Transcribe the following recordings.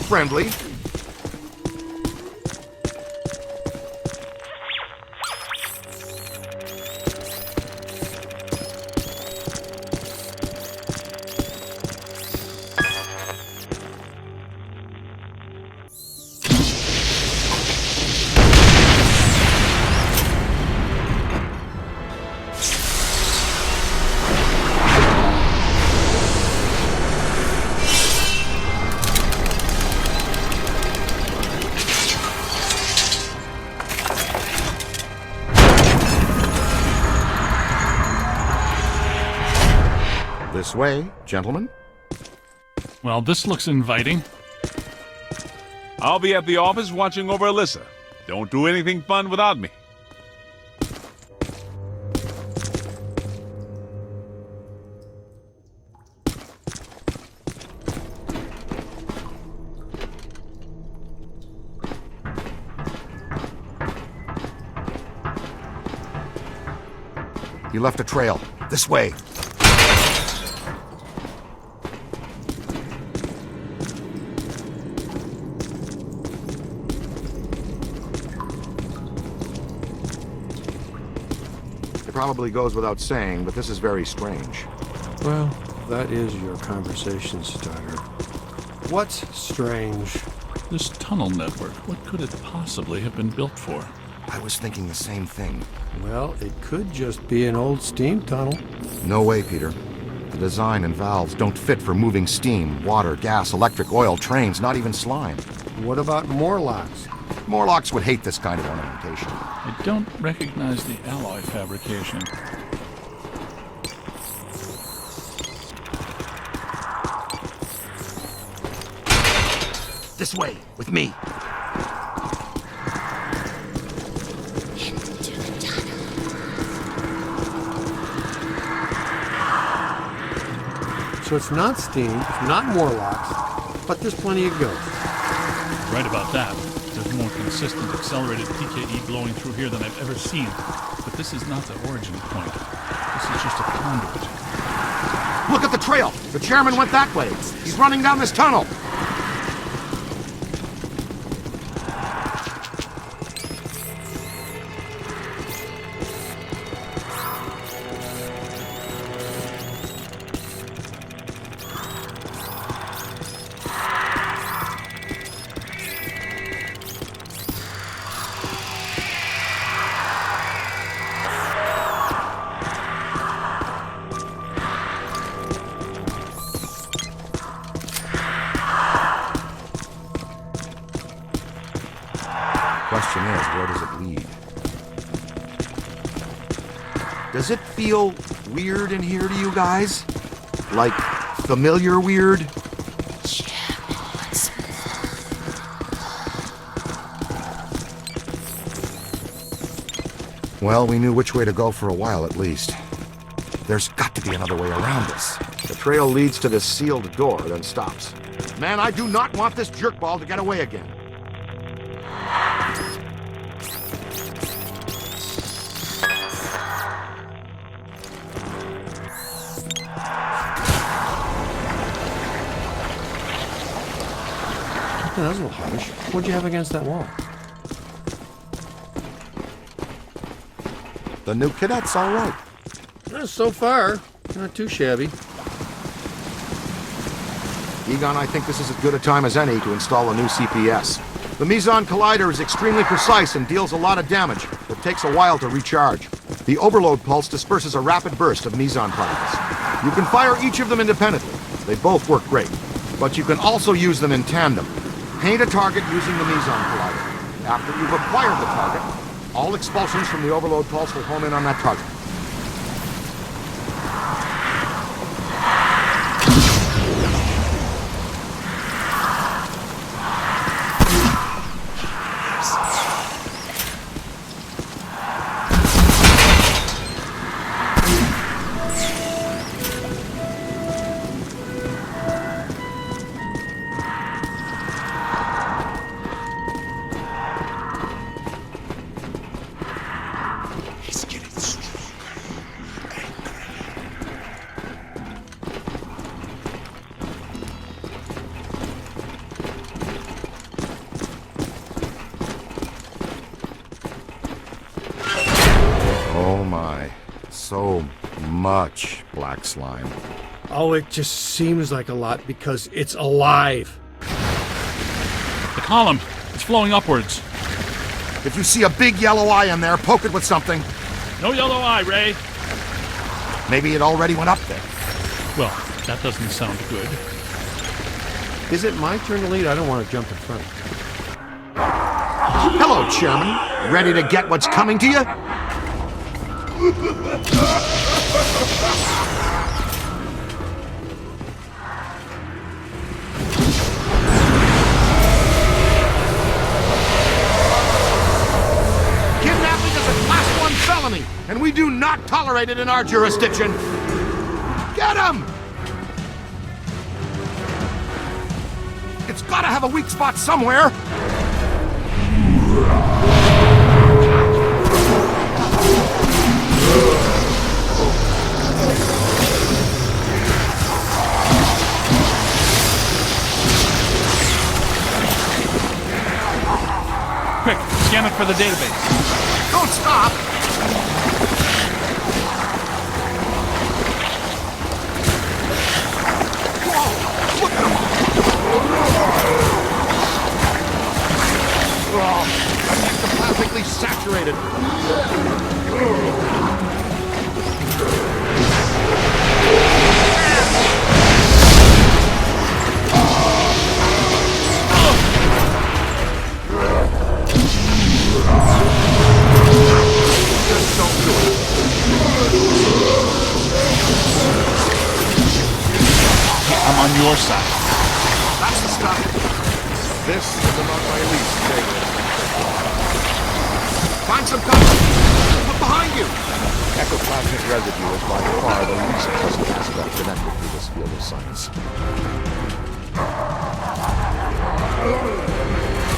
friendly. This way, gentlemen. Well, this looks inviting. I'll be at the office watching over Alyssa. Don't do anything fun without me. You left a trail. This way. It probably goes without saying, but this is very strange. Well, that is your conversation starter. What's strange? This tunnel network, what could it possibly have been built for? I was thinking the same thing. Well, it could just be an old steam tunnel. No way, Peter. The design and valves don't fit for moving steam, water, gas, electric, oil, trains, not even slime. What about Morlocks? Morlocks would hate this kind of ornamentation. I don't recognize the alloy fabrication. This way, with me. So it's not steam, it's not Morlocks, but there's plenty of ghosts. Right about that. There's more consistent accelerated PKE blowing through here than I've ever seen. But this is not the origin point. This is just a conduit. Look at the trail! The chairman went that way. He's running down this tunnel. Question is, where does it lead? Does it feel weird in here to you guys? Like, familiar weird? Well, we knew which way to go for a while at least. There's got to be another way around this. The trail leads to this sealed door, then stops. Man, I do not want this jerkball to get away again. Yeah, that's a little harsh. What'd you have against that wall? The new cadet's all right. So far, not too shabby. Egon, I think this is as good a time as any to install a new CPS. The Meson Collider is extremely precise and deals a lot of damage, but takes a while to recharge. The overload pulse disperses a rapid burst of Meson particles. You can fire each of them independently. They both work great. But you can also use them in tandem. Paint a target using the Meson Collider. After you've acquired the target, all expulsions from the overload pulse will home in on that target. He's getting strong. So much black slime. Oh, it just seems like a lot because it's alive. The column, it's flowing upwards. If you see a big yellow eye in there, poke it with something. No yellow eye, Ray. Maybe it already went up there. Well, that doesn't sound good. Is it my turn to lead? I don't want to jump in front. Hello, Chairman. Ready to get what's coming to you? Kidnapping is a Class 1 felony, and we do not tolerate it in our jurisdiction. Get him! It's gotta have a weak spot somewhere. Quick, scan it for the database. Don't stop! Whoa! Look at him! Oh, ectoplasticcally saturated. Just don't do it. I'm on your side. That's the stuff. This is among my least favorite. Find some cover. Look behind you. Ectoplasmic residue is by far the least pleasant aspect connected to this field of science.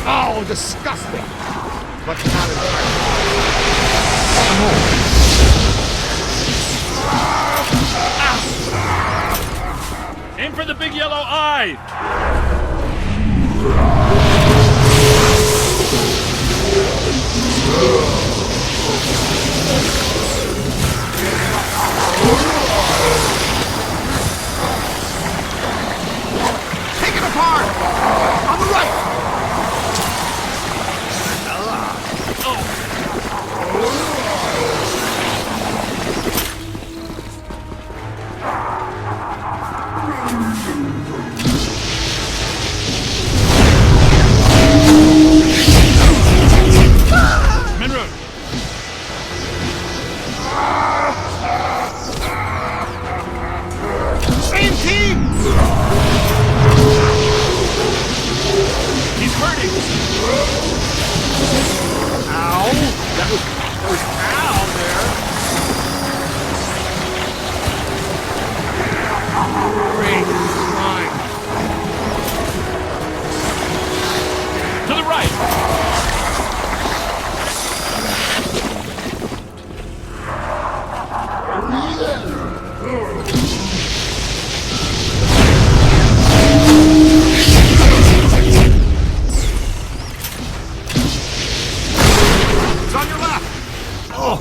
Oh, disgusting! But not entirely. Aim for the big yellow eye! Take it apart! On the right! Minroot! Same team! He's hurting! Ow! That was ow there! Great. Fine. To the right! It's on your left! Oh!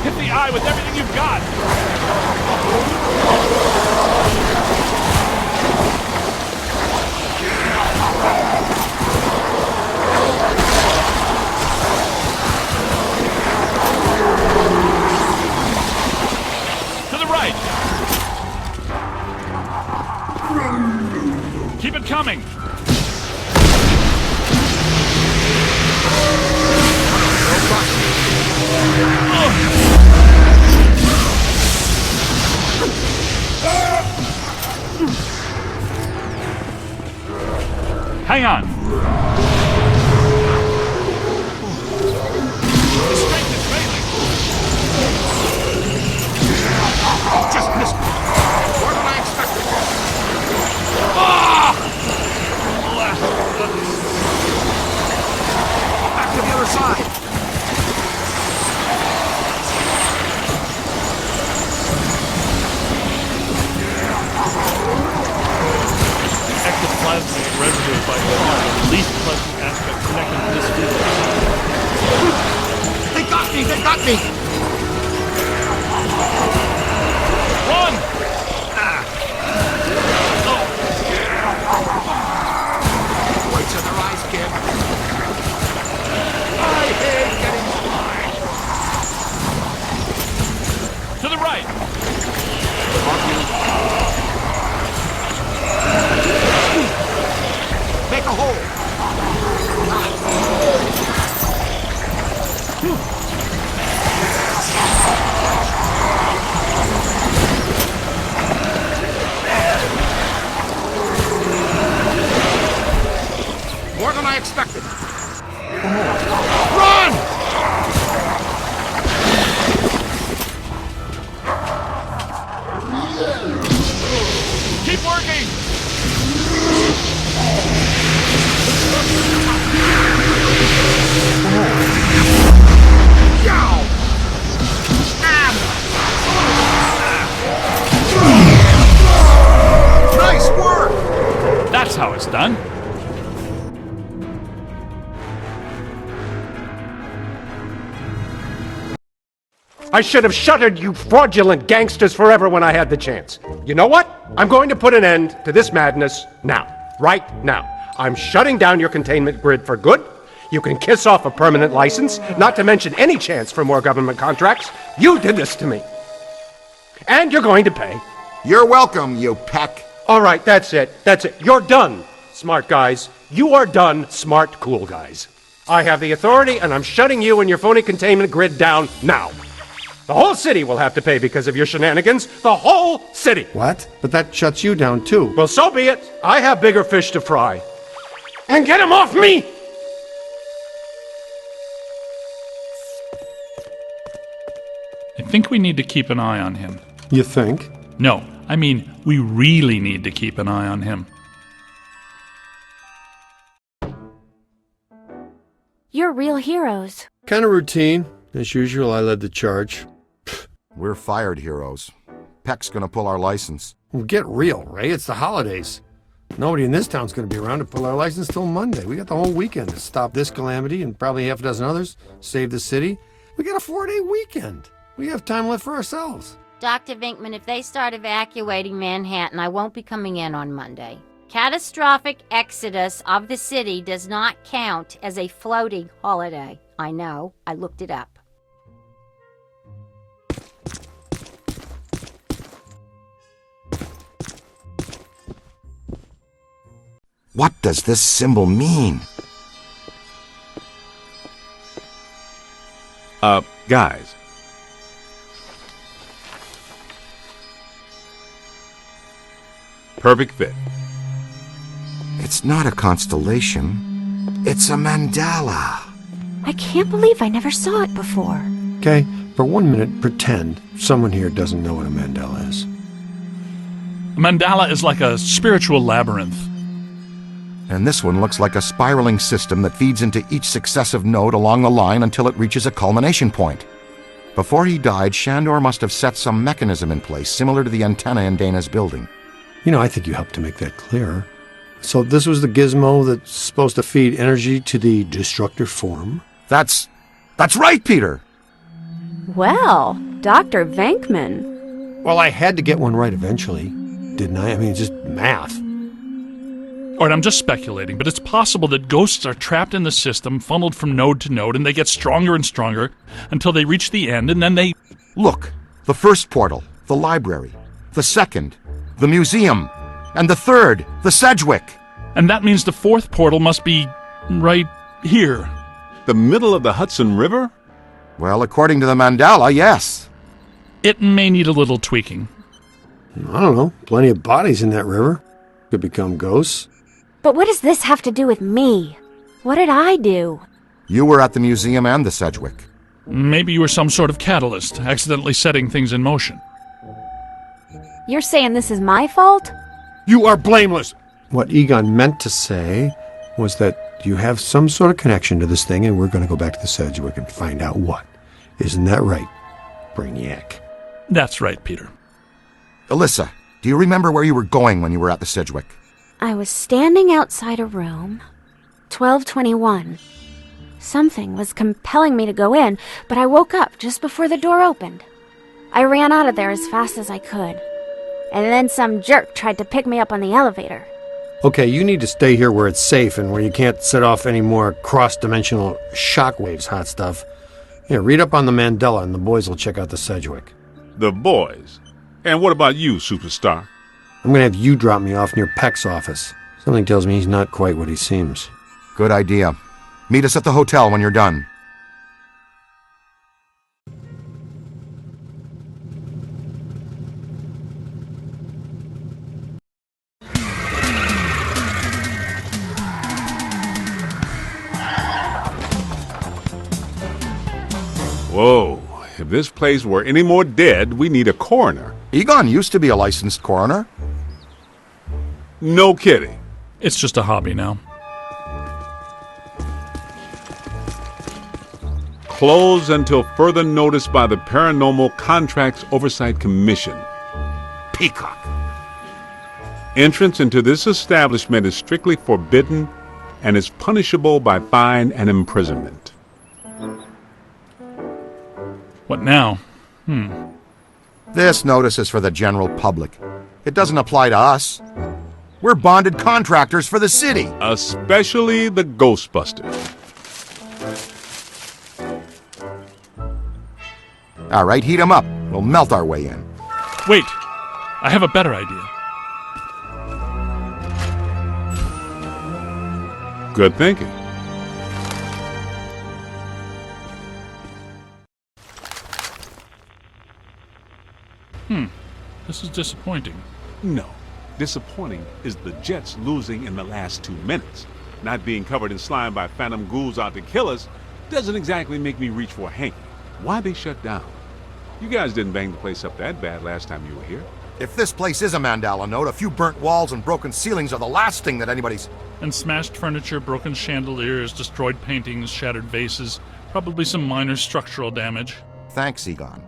Hit the eye with everything you've got! To the right! Keep it coming! Hang on! The strength is failing! Just missed me. More than I expected. Back to the other side. is by far the least pleasant aspect connected to this field. They got me! They got me! Run! Lights in their eyes, kid. I hate getting To the right! Make a hole! More than I expected. Run! Keep working! Yow! Nice work! That's how it's done. I should have shuttered you fraudulent gangsters forever when I had the chance. You know what? I'm going to put an end to this madness now. Right now. I'm shutting down your containment grid for good. You can kiss off a permanent license, not to mention any chance for more government contracts. You did this to me. And you're going to pay. You're welcome, you peck. All right, that's it. That's it. You're done, smart guys. You are done, smart, cool guys. I have the authority, and I'm shutting you and your phony containment grid down now. The whole city will have to pay because of your shenanigans. The whole city. What? But that shuts you down, too. Well, so be it. I have bigger fish to fry. And get him off me! I think we need to keep an eye on him. You think? No, I mean, we really need to keep an eye on him. You're real heroes. Kind of routine. As usual, I led the charge. We're fired heroes. Peck's gonna pull our license. Well, get real, Ray. It's the holidays. Nobody in this town's going to be around to pull our license till Monday. We got the whole weekend to stop this calamity and probably half a dozen others, save the city. We got a 4-day weekend. We have time left for ourselves. Dr. Vinkman, if they start evacuating Manhattan, I won't be coming in on Monday. Catastrophic exodus of the city does not count as a floating holiday. I know. I looked it up. What does this symbol mean? Guys. Perfect fit. It's not a constellation. It's a mandala. I can't believe I never saw it before. Okay, for 1 minute, pretend someone here doesn't know what a mandala is. A mandala is like a spiritual labyrinth. And this one looks like a spiraling system that feeds into each successive node along the line until it reaches a culmination point. Before he died, Shandor must have set some mechanism in place similar to the antenna in Dana's building. You know, I think you helped to make that clearer. So this was the gizmo that's supposed to feed energy to the destructor form? That's right, Peter! Well, Dr. Venkman. Well, I had to get one right eventually, didn't I? I mean, it's just math. All right, I'm just speculating, but it's possible that ghosts are trapped in the system, funneled from node to node, and they get stronger and stronger until they reach the end, and then they... Look, the first portal, the library. The second, the museum. And the third, the Sedgwick. And that means the fourth portal must be right here. The middle of the Hudson River? Well, according to the mandala, yes. It may need a little tweaking. I don't know. Plenty of bodies in that river. Could become ghosts. But what does this have to do with me? What did I do? You were at the museum and the Sedgwick. Maybe you were some sort of catalyst, accidentally setting things in motion. You're saying this is my fault? You are blameless! What Egon meant to say was that you have some sort of connection to this thing, and we're going to go back to the Sedgwick and find out what. Isn't that right, Brainiac? That's right, Peter. Alyssa, do you remember where you were going when you were at the Sedgwick? I was standing outside a room, 1221. Something was compelling me to go in, but I woke up just before the door opened. I ran out of there as fast as I could. And then some jerk tried to pick me up on the elevator. Okay, you need to stay here where it's safe and where you can't set off any more cross-dimensional shockwaves, hot stuff. Here, read up on the Mandela and the boys will check out the Sedgwick. The boys? And what about you, superstar? I'm gonna have you drop me off near Peck's office. Something tells me he's not quite what he seems. Good idea. Meet us at the hotel when you're done. Whoa. If this place were any more dead, we need a coroner. Egon used to be a licensed coroner. No kidding. It's just a hobby now. Closed until further notice by the Paranormal Contracts Oversight Commission. Peacock. Entrance into this establishment is strictly forbidden and is punishable by fine and imprisonment. What now? This notice is for the general public. It doesn't apply to us. We're bonded contractors for the city. Especially the Ghostbusters. All right, heat 'em up. We'll melt our way in. Wait! I have a better idea. Good thinking. This is disappointing. No. Disappointing is the Jets losing in the last 2 minutes. Not being covered in slime by phantom ghouls out to kill us doesn't exactly make me reach for a hanky. Why they shut down? You guys didn't bang the place up that bad last time you were here. If this place is a Mandela note, a few burnt walls and broken ceilings are the last thing that anybody's... And smashed furniture, broken chandeliers, destroyed paintings, shattered vases, probably some minor structural damage. Thanks, Egon.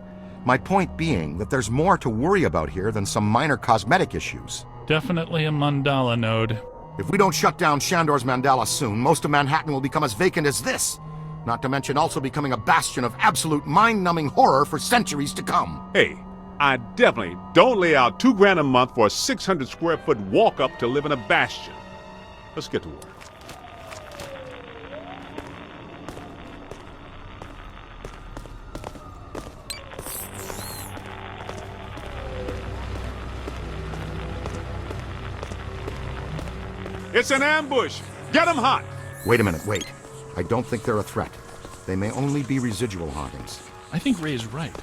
My point being that there's more to worry about here than some minor cosmetic issues. Definitely a mandala node. If we don't shut down Shandor's Mandala soon, most of Manhattan will become as vacant as this. Not to mention also becoming a bastion of absolute mind-numbing horror for centuries to come. Hey, I definitely don't lay out $2,000 a month for a 600 square foot walk-up to live in a bastion. Let's get to work. It's an ambush! Get 'em hot! Wait a minute, wait. I don't think they're a threat. They may only be residual hauntings. I think Ray is right.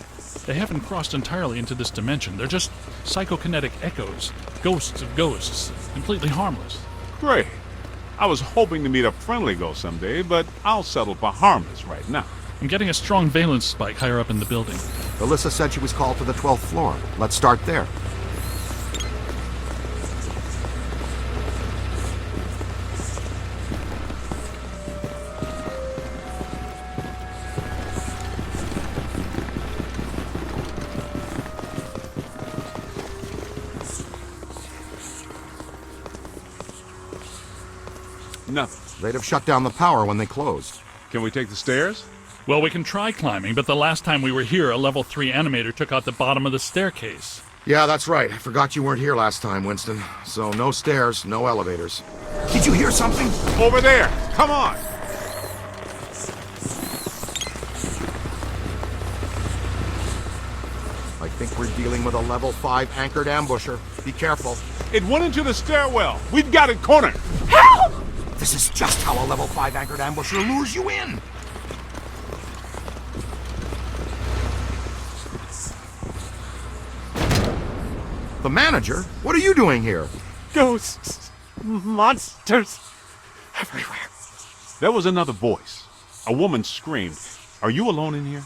They haven't crossed entirely into this dimension. They're just psychokinetic echoes, ghosts of ghosts, completely harmless. Great. I was hoping to meet a friendly ghost someday, but I'll settle for harmless right now. I'm getting a strong valence spike higher up in the building. Alyssa said she was called to the 12th floor. Let's start there. Nothing. They'd have shut down the power when they closed. Can we take the stairs? Well, we can try climbing, but the last time we were here, a level 3 animator took out the bottom of the staircase. Yeah, that's right. I forgot you weren't here last time, Winston. So no stairs, no elevators. Did you hear something? Over there! Come on! I think we're dealing with a level 5 anchored ambusher. Be careful. It went into the stairwell. We've got it cornered. Help! This is just how a level 5 anchored ambusher lures you in. The manager? What are you doing here? Ghosts, monsters, everywhere. There was another voice. A woman screamed. Are you alone in here?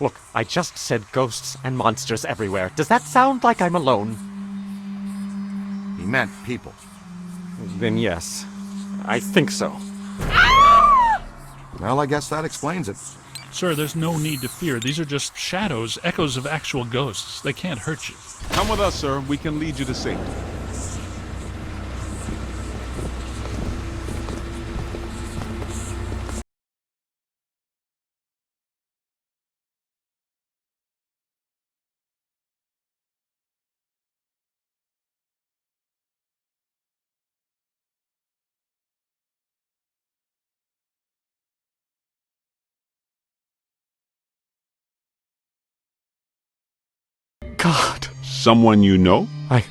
Look, I just said ghosts and monsters everywhere. Does that sound like I'm alone? He meant people. Then yes, I think so. Well, I guess that explains it. Sir, there's no need to fear. These are just shadows, echoes of actual ghosts. They can't hurt you. Come with us, sir. We can lead you to safety. God. Someone you know? I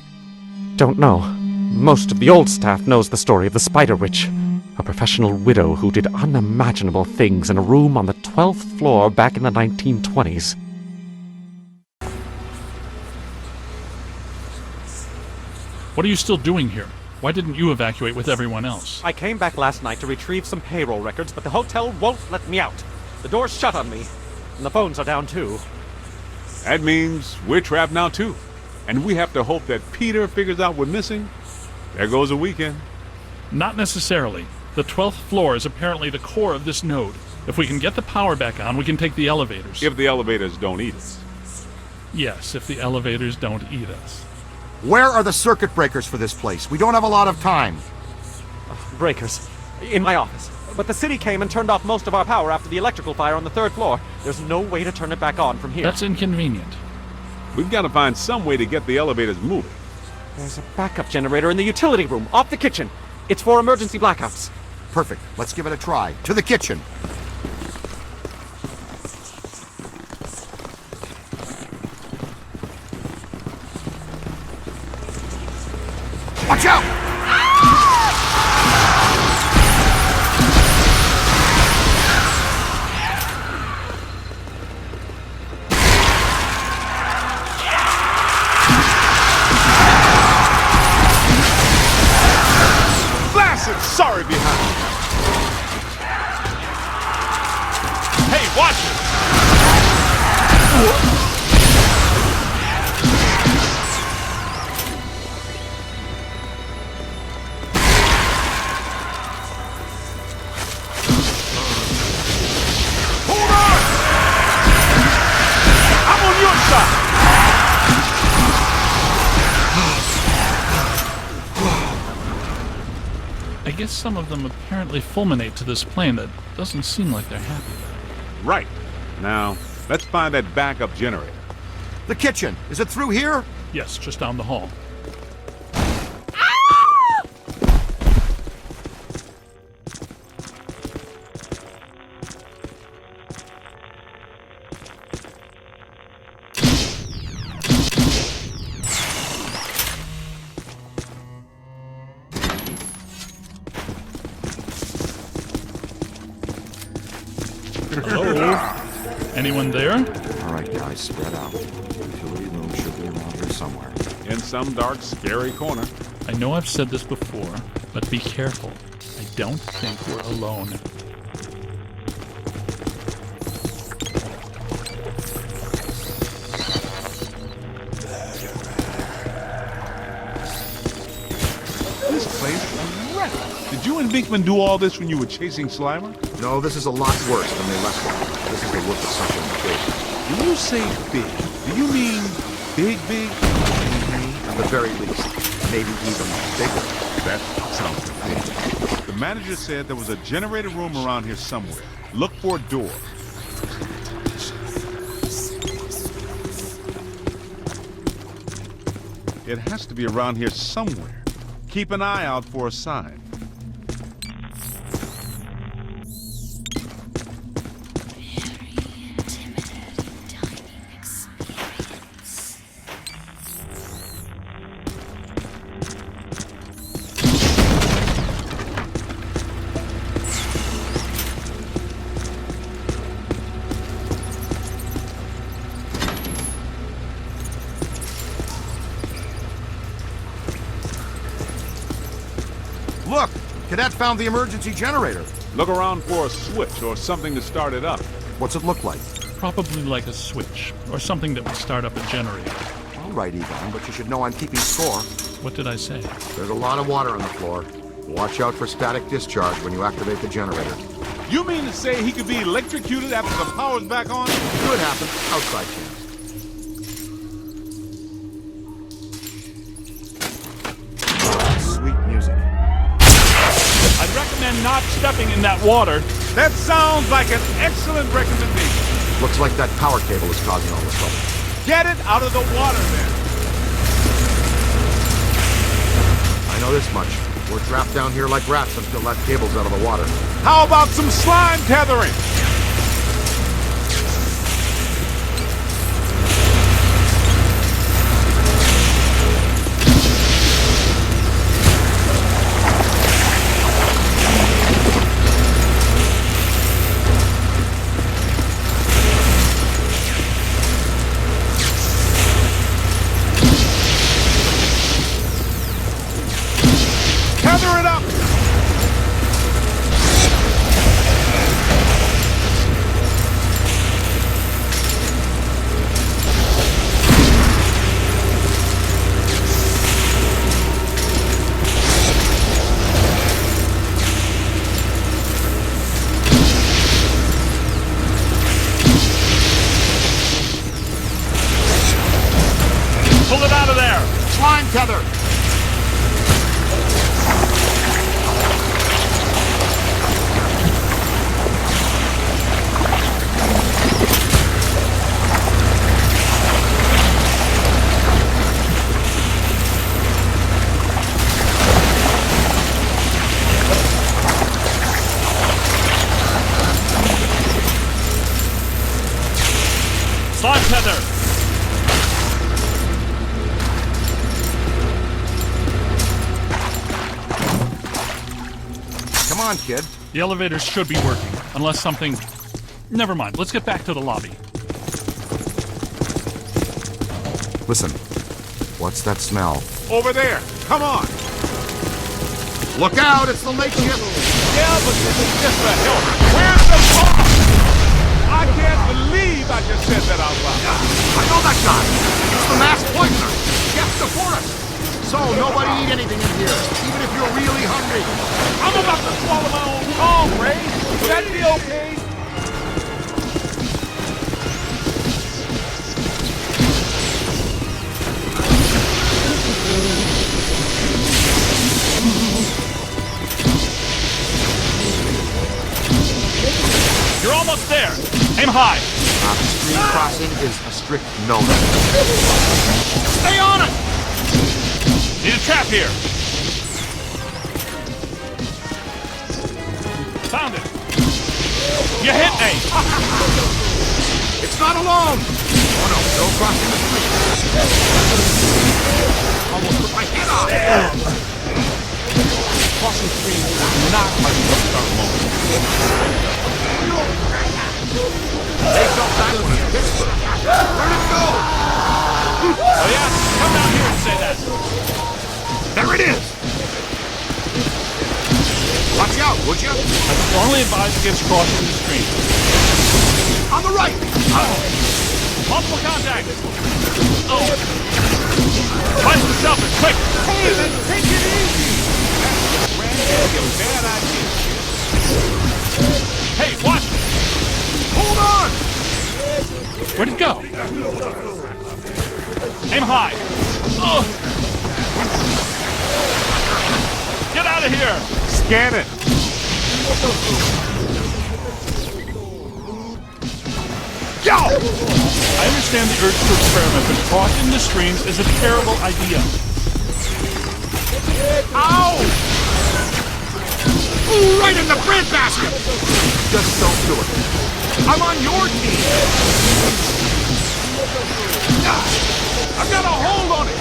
don't know. Most of the old staff knows the story of the Spider Witch, a professional widow who did unimaginable things in a room on the 12th floor back in the 1920s. What are you still doing here? Why didn't you evacuate with everyone else? I came back last night to retrieve some payroll records, but the hotel won't let me out. The door's shut on me, and the phones are down too. That means we're trapped now too. And we have to hope that Peter figures out we're missing. There goes a weekend. Not necessarily. The 12th floor is apparently the core of this node. If we can get the power back on, we can take the elevators. If the elevators don't eat us. Yes, if the elevators don't eat us. Where are the circuit breakers for this place? We don't have a lot of time. Breakers. In my office. But the city came and turned off most of our power after the electrical fire on the 3rd floor. There's no way to turn it back on from here. That's inconvenient. We've got to find some way to get the elevators moving. There's a backup generator in the utility room, off the kitchen. It's for emergency blackouts. Perfect. Let's give it a try. To the kitchen. Watch out! Blasted sorry behind. Hey, watch it! Hold on! I'm on your side! I guess some of them apparently fulminate to this plane. That doesn't seem like they're happy. Right. Now, let's find that backup generator. The kitchen. Is it through here? Yes, just down the hall. Hello? Anyone there? All right, guys, spread out. The utility room should be around here somewhere. In some dark, scary corner. I know I've said this before, but be careful. I don't think we're alone. This place is wrecked. Did you and Binkman do all this when you were chasing Slimer? No, this is a lot worse than they left it. This is the work of such a big. When you say big, do you mean big, big? At the very least, maybe even bigger. That sounds big. The manager said there was a generator room around here somewhere. Look for a door. It has to be around here somewhere. Keep an eye out for a sign. Look! Cadet found the emergency generator. Look around for a switch or something to start it up. What's it look like? Probably like a switch, or something that would start up a generator. All right, Egon, but you should know I'm keeping score. What did I say? There's a lot of water on the floor. Watch out for static discharge when you activate the generator. You mean to say he could be electrocuted after the power's back on? Could happen. Outside chance. Sweet music. I'd recommend not stepping in that water. That sounds like an excellent recommendation. Looks like that power cable is causing all this trouble. Get it out of the water then. I know this much. We're trapped down here like rats until that cable's out of the water. How about some slime tethering? Come on, kid. The elevators should be working, unless something... Never mind, let's get back to the lobby. Listen, what's that smell? Over there! Come on! Look out, it's the late shift! Yeah, but this is just a help. Where's the boss? I can't believe I just said that out loud. I know that guy! It's the masked poisoner! Chef Forest! So, nobody eat anything in here, even if you're really hungry. I'm about to swallow my own tongue, Ray. Would that be okay? You're almost there. Aim high. Stream crossing is a strict no-no. Stay on it! Need a trap here. Found it. You hit me. It's not alone! Oh no, no crossing the street. Almost put my head on! Crossing streams is not like a start alone. They built that one in Pittsburgh. Where'd it go? Oh yeah? Come down here and say that. There it is! Watch out, would you? I strongly advise against crossing the stream. On the right! Multiple contact! Oh! Punch the shelter, quick! Hey, then take it easy! That's a bad idea. Hey, watch! Hold on! Where'd it go? Aim high! Ugh. Get out of here! Scan it! Yo! I understand the urge to experiment, but crossing the streams is a terrible idea. Ow! Ooh, right in the breadbasket! Just don't do it. I'm on your team! I've got a hold on it!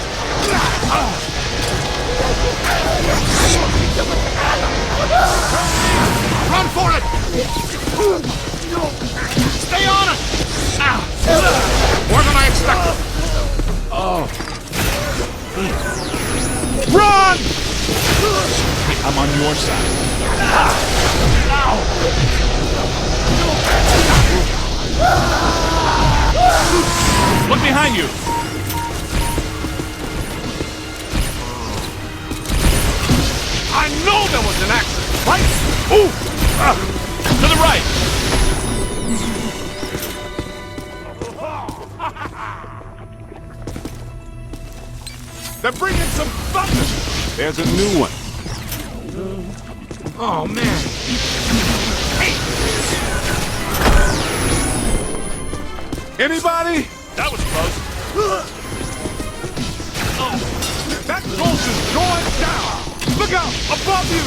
Run for it! Stay on it! More than I expected. Run! I'm on your side. Look behind you! I know there was an accident, right? To the right! They're bringing some thunder! There's a new one. Oh, man. Anybody? That was close. That ghost is going down! Look out! Above you!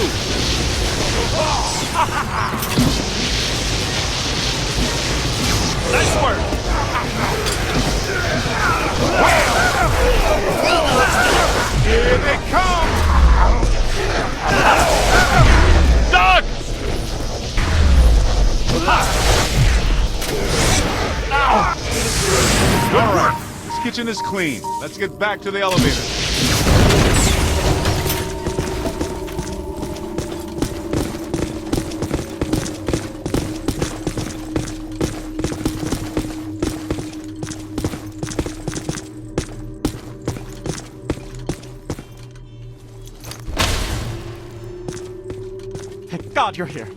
Nice work! Here they come! Doug! Good work! This kitchen is clean. Let's get back to the elevator. Thank God you're here.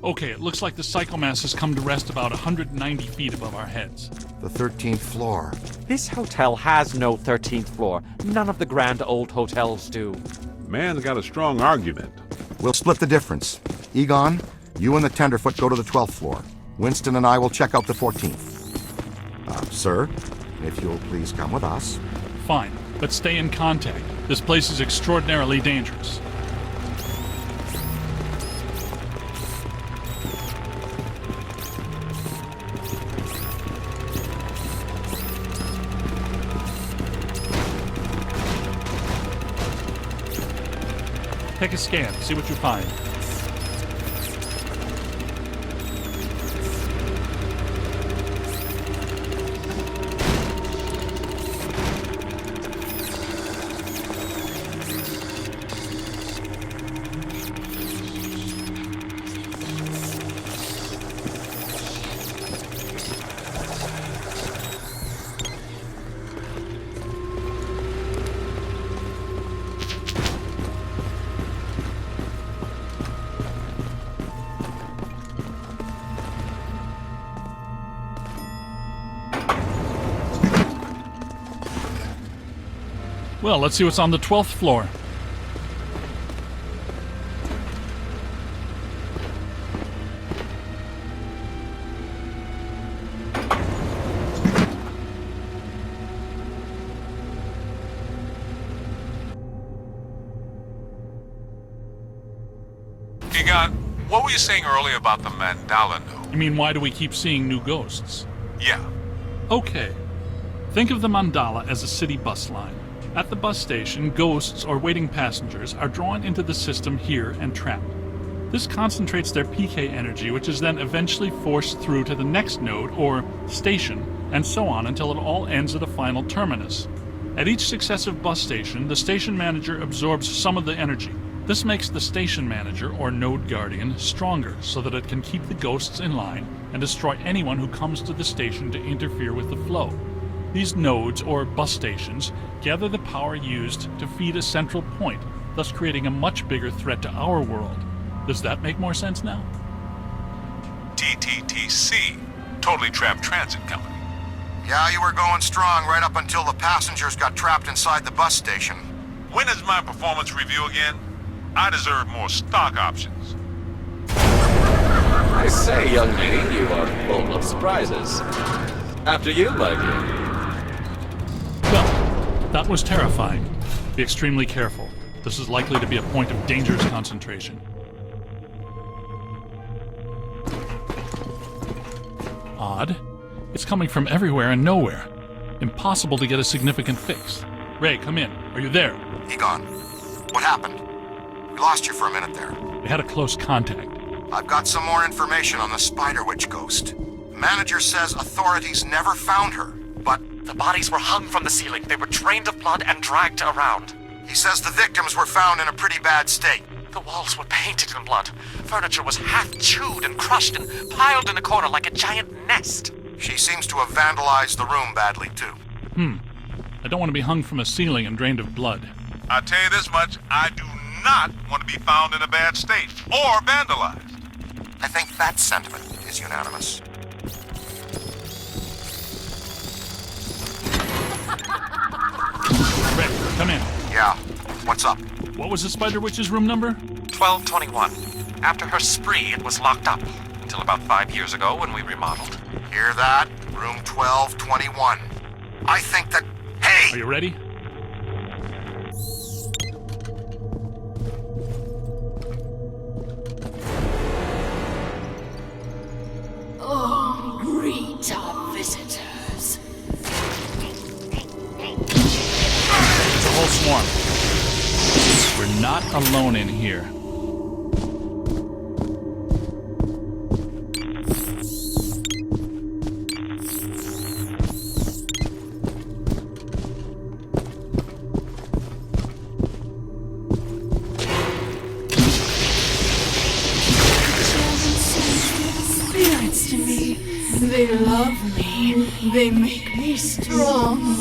Okay, it looks like the psychomass has come to rest about 190 feet above our heads. The 13th floor. This hotel has no 13th floor. None of the grand old hotels do. Man's got a strong argument. We'll split the difference. Egon, you and the Tenderfoot go to the 12th floor. Winston and I will check out the 14th. Sir, if you'll please come with us. Fine, but stay in contact. This place is extraordinarily dangerous. Take a scan, see what you find. Well, let's see what's on the 12th floor. Egon, what were you saying earlier about the mandala node? You mean, why do we keep seeing new ghosts? Yeah. Okay. Think of the mandala as a city bus line. At the bus station, ghosts or waiting passengers are drawn into the system here and trapped. This concentrates their PK energy, which is then eventually forced through to the next node or station, and so on until it all ends at a final terminus. At each successive bus station, the station manager absorbs some of the energy. This makes the station manager, or node guardian, stronger so that it can keep the ghosts in line and destroy anyone who comes to the station to interfere with the flow. These nodes, or bus stations, gather the power used to feed a central point, thus creating a much bigger threat to our world. Does that make more sense now? TTTC, Totally Trapped Transit Company. Yeah, you were going strong right up until the passengers got trapped inside the bus station. When is my performance review again? I deserve more stock options. I say, young lady, you are full of surprises. After you, my dear. Well, that was terrifying. Be extremely careful. This is likely to be a point of dangerous concentration. Odd. It's coming from everywhere and nowhere. Impossible to get a significant fix. Ray, come in. Are you there? Egon, what happened? We lost you for a minute there. We had a close contact. I've got some more information on the Spider Witch ghost. The manager says authorities never found her, but The bodies were hung from the ceiling. They were drained of blood and dragged around. he says the victims were found in a pretty bad state. The walls were painted in blood. Furniture was half chewed and crushed and piled in a corner like a giant nest. She seems to have vandalized the room badly, too. I don't want to be hung from a ceiling and drained of blood. I'll tell you this much, I do not want to be found in a bad state or vandalized. I think that sentiment is unanimous. Ray, come in. Yeah, what's up? What was the Spider Witch's room number? 1221. After her spree, it was locked up. Until about 5 years ago when we remodeled. Hear that? Room 1221. I think that... Hey! Are you ready? Oh, greet our visitors. It's a whole swarm. We're not alone in here. Spirits to me. They love me. They make me strong.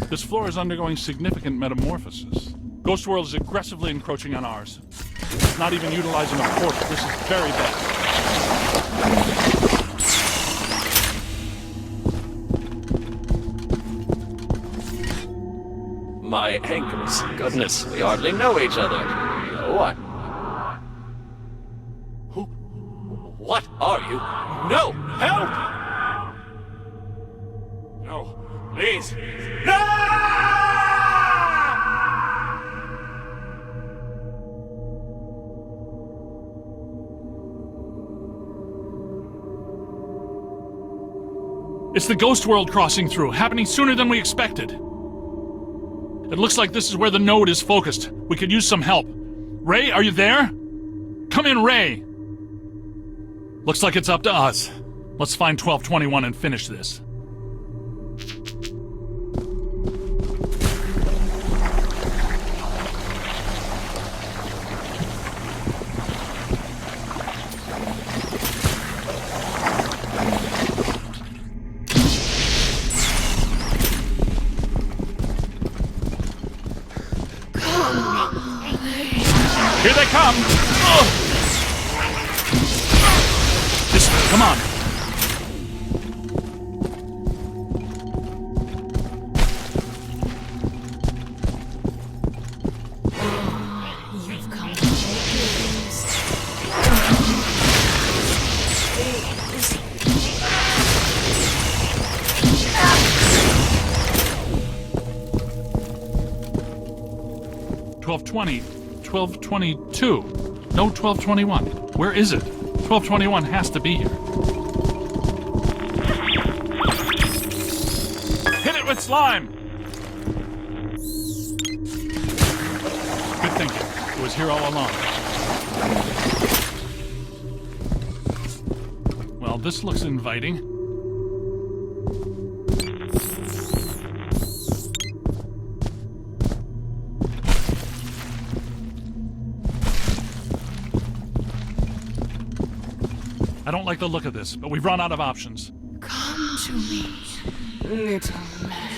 This floor is undergoing significant metamorphosis. Ghost World is aggressively encroaching on ours. It's not even utilizing a portal. This is very bad. My ankles. Goodness, we hardly know each other. What? Who? What are you? No! Help! No. Please. No! It's the Ghost World crossing through, happening sooner than we expected. It looks like this is where the node is focused. We could use some help. Ray, are you there? Come in, Ray! Looks like it's up to us. Let's find 1221 and finish this. Here they come! Ugh. This way, come on. You've come to play games. 1220, 1222. No 1221. Where is it? 1221 has to be here. Hit it with slime! Good thinking. It was here all along. Well, this looks inviting. I don't like the look of this, but we've run out of options. Come to me, little man.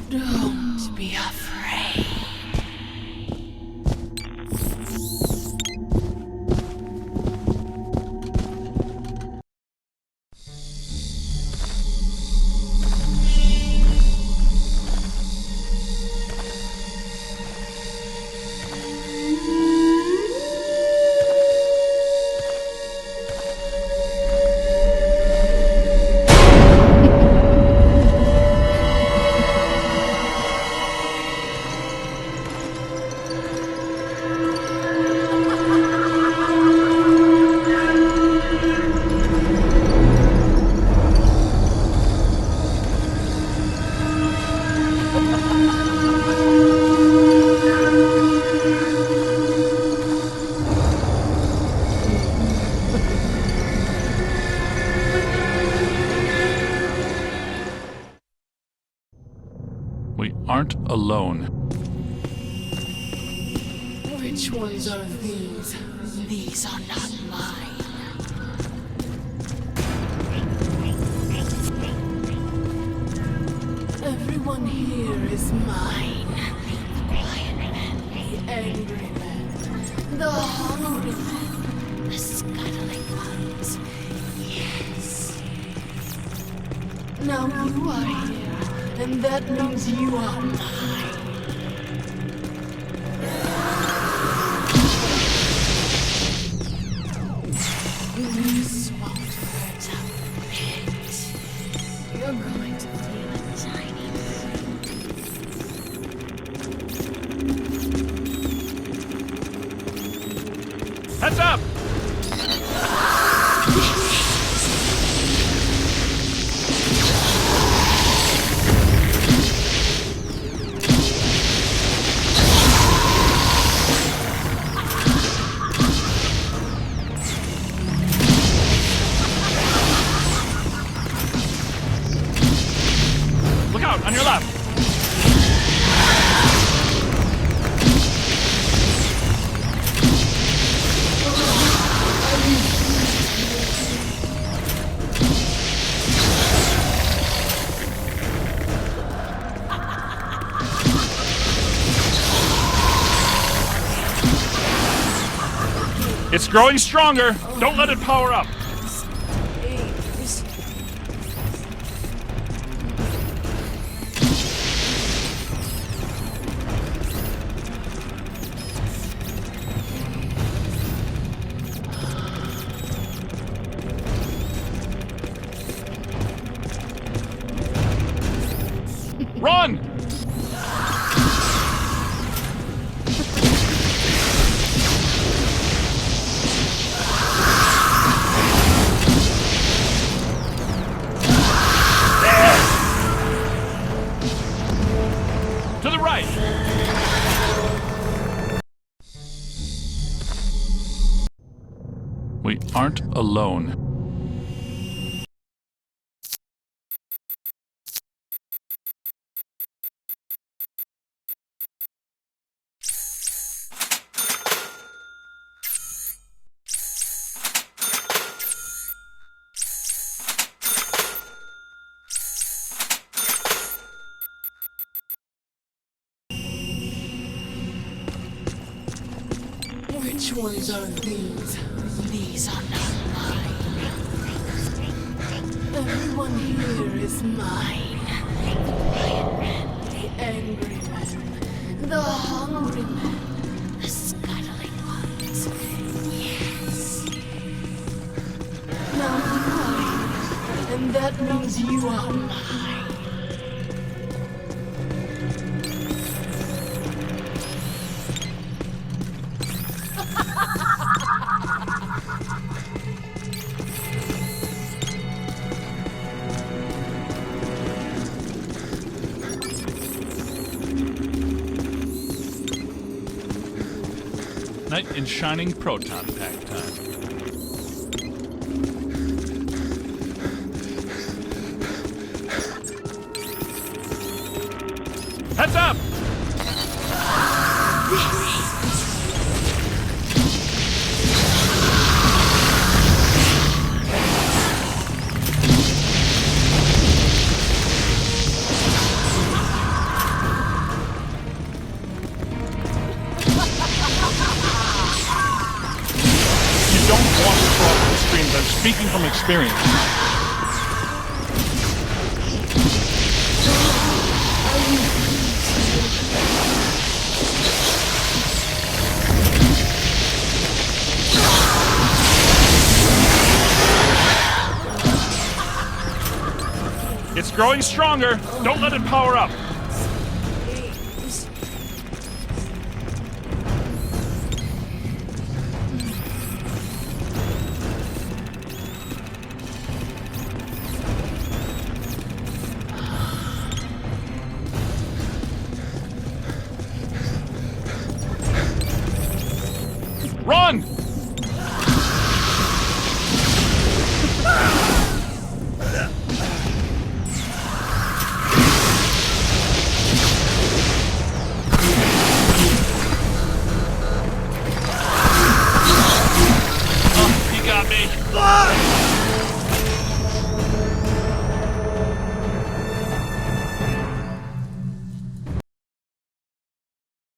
Don't be afraid. We aren't alone. Which ones are these? These are not mine. Everyone here is mine. The quiet man, the angry man, the hungry man, the scuttling ones. Yes. Now you are here, and that means you are mine. This won't hurt a bit. You're going to feel a tiny bit. Heads up! Look out, on your left! It's growing stronger. Don't let it power up. Run! we aren't alone. Which ones are these? These are not mine. Everyone here is mine. The Riot Man, the Angry Man, the Hungry Man, the Scuttling Ones. Yes. Now I'm mine, and that means you are mine. Knight in shining proton pack time. Heads up! I'm speaking from experience. It's growing stronger. Don't let it power up. Run!